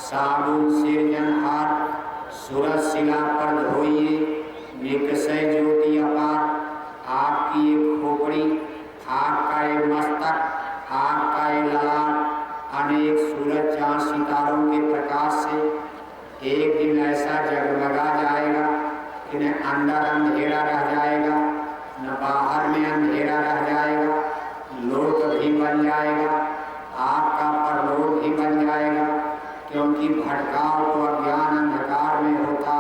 साबुन सिरजनहार सूरज शिला पर धोइए निकसय ज्योति अपार। आपकी ये खोपड़ी, आपका ये मस्तक, आपका ये ललाट अनेक सूरज चांद सितारों के प्रकाश से एक दिन ऐसा जगमगा जाएगा कि न अंदर अंधेरा रह जाएगा न बाहर में अंधेरा रह जाएगा। लोक भी बन जाएगा, आपका परलोक भी बन जाएगा, क्योंकि भटकाव तो अज्ञान अंधकार में होता।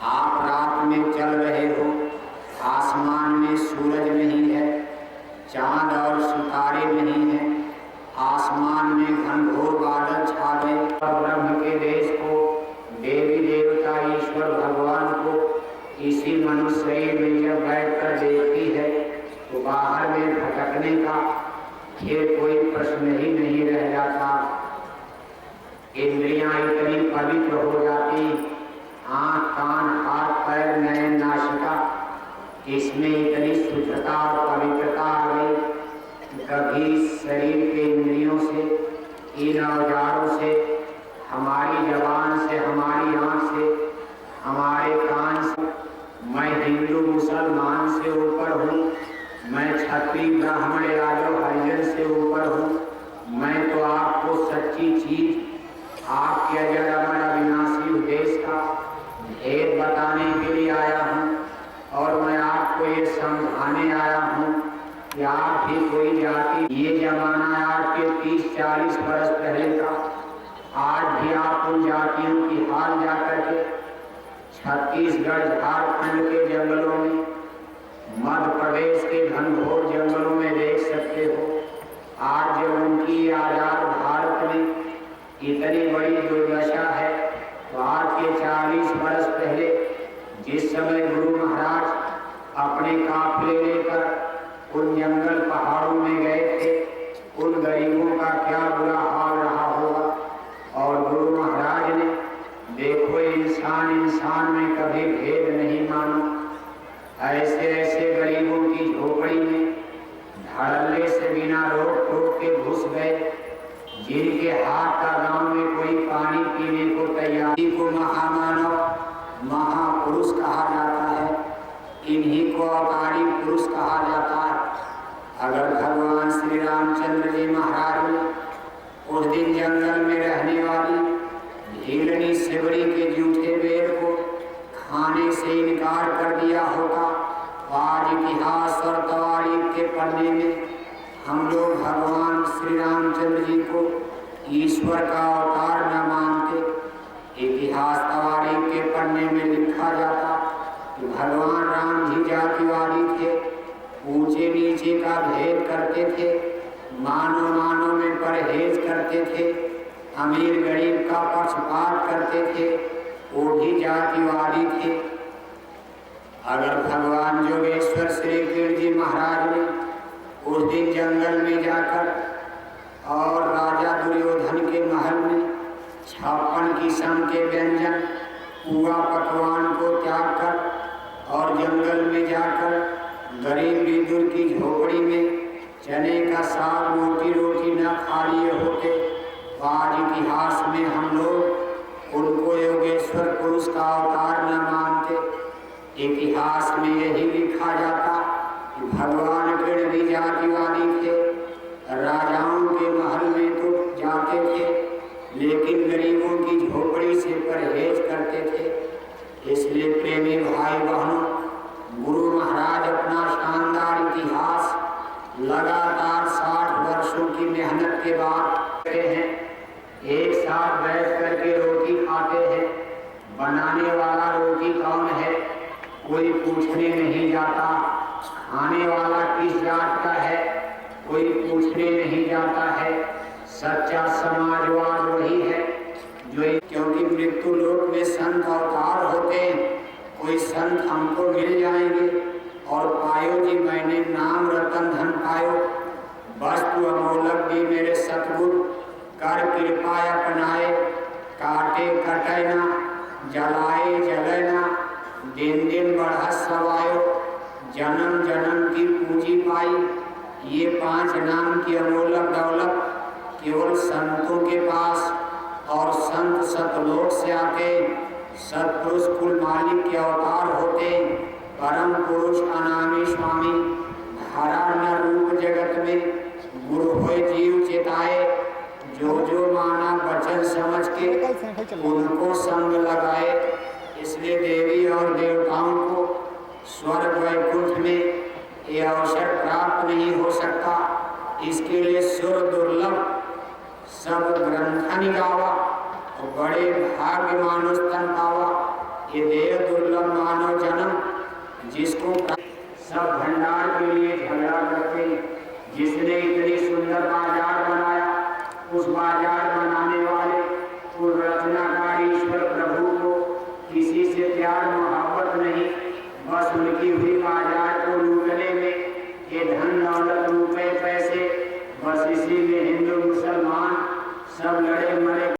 आप रात में चल रहे हो, आसमान में सूरज नहीं है, चांद और सितारे नहीं है, आसमान में घनघोर बादल छा गए। ब्रह्म के देश को, देवी देवता ईश्वर भगवान को इसी मनुष्य शरीर में जब बैठकर देखती है तो बाहर में भटकने का फिर कोई प्रश्न ही नहीं रह जाता। इंद्रियां इतनी पवित्र हो जाती, आंख कान हाथ पैर नयन नासिका, इसमें इतनी शुद्धता और पवित्रता आ गई। कभी शरीर के इंद्रियों से, इन औजारों से, हमारी जबान से, हमारी आंख से, हमारे कान से, मैं हिंदू मुसलमान से ऊपर हूँ, मैं क्षत्रिय ब्राह्मण यादव हरिजन से ऊपर हूँ। मैं तो आपको सच्ची चीज, आपके अजर अमर अविनाशी उद्देश्य का भेद बताने के लिए आया हूँ और मैं आपको ये समझाने आया हूँ कि आप भी कोई जाति, ये जमाना आपके 30-40 वर्ष पहले का, आज भी आप उन जातियों की हाल जाकर के छत्तीसगढ़ झारखंड के जंगलों में, मध्य प्रदेश के घनघोर जंगलों में देख सकते हो। आज जब उनकी आजाद भारत में इतनी बड़ी दुर्दशा है तो आज के 40 वर्ष पहले जिस समय गुरु महाराज अपने काफिले लेकर उन जंगल पहाड़ों में गए थे, उन गरीबों का क्या बुरा हाल रहा होगा। और गुरु महाराज ने देखो इंसान इंसान में कभी भेद नहीं माना। ऐसे ऐसे गरीबों की झोपड़ी में धड़ल्ले से बिना रोक टोक के घुस गए, जिनके हाथ का गांव में कोई पानी पीने को तैयार, को महामानव महापुरुष कहा जाता है, इन्हीं को अवतारी पुरुष कहा जाता है। अगर भगवान श्री रामचंद्र जी महाराज ने उस दिन जंगल में रहने वाली भीलनी सिबड़ी के जूठे बेर को खाने से इनकार कर दिया होता, आज इतिहास और तवारीख के पढ़ने में हम लोग भगवान श्री रामचंद्र जी को ईश्वर का अवतार न मानते। इतिहास तवारीख के पढ़ने में लिखा जाता कि भगवान राम जी जातिवादी थे, ऊंचे नीचे का भेद करते थे, मानव मानव में परहेज करते थे, अमीर गरीब का पक्षपात करते थे, वो भी जातिवादी थे। अगर भगवान योगेश्वर श्री कृष्ण जी महाराज ने उस दिन जंगल में जाकर और राजा दुर्योधन के महल में 56 किस्म के व्यंजन पुआ पकवान को त्याग कर और जंगल में जाकर गरीब विदुर की झोपड़ी में चने का साग रोटी न खा लिए होते, आज इतिहास में हम लोग उनको योगेश्वर पुरुष का अवतार न मानते। इतिहास में यही लिखा जाता कि भगवान कृष्ण भी जातिवादी थे, राजाओं के महल में तो जाते थे लेकिन गरीबों की झोपड़ी से परहेज करते थे। इसलिए प्रेमी भाई बहनों, गुरु महाराज अपना शानदार इतिहास लगातार 60 वर्षों की मेहनत के बाद कहते हैं, एक साथ बैठ करके रोटी खाते हैं। बनाने वाला रोटी कौन है कोई पूछने नहीं जाता, खाने वाला किस जात का है कोई पूछने नहीं जाता है। सच्चा समाजवाद वही है जो, क्योंकि मृत्यु लोक में संत अवतार होते हैं, कोई संत हमको मिल जाएंगे और पायो जी मैंने नाम रतन धन पायो, वस्तु अमोलक दी मेरे सतगुरु, कर कृपा अपनाए, काटे कटे ना, जलाए जले ना, दिन दिन बढ़ा सवायो, जन्म जन्म की पूंजी पाई। ये 5 नाम की अमोलक दौलत केवल संतों के पास और संत सतलोक से आके सतपुरुष कुल मालिक के अवतार होते परम पुरुष अनामी स्वामी धारा न रूप जगत में गुरु होय जीव चेताए जो जो माना वचन समझ के उनको संग लगाए। इसलिए देवी और देवताओं को स्वर्ग वैकुंठ में ये अवसर प्राप्त नहीं हो सकता। इसके लिए सुर दुर्लभ सब ग्रंथ निगावा और बड़े भाग्य मानुष तन पावा। ये देव दुर्लभ मानव जन्म जिसको सब भंडार के लिए झगड़ा करते। जिसने इतनी सुंदर बाजार बनाया उस बाजार बनाने वाले उस रचनाकार ईश्वर प्रभु को किसी से प्यार मोहब्बत नहीं, बस उनकी हुई बाजार को लूटने में ये धन दौलत रुपए पैसे, बस इसी में हिंदू मुसलमान सब लड़े मरे।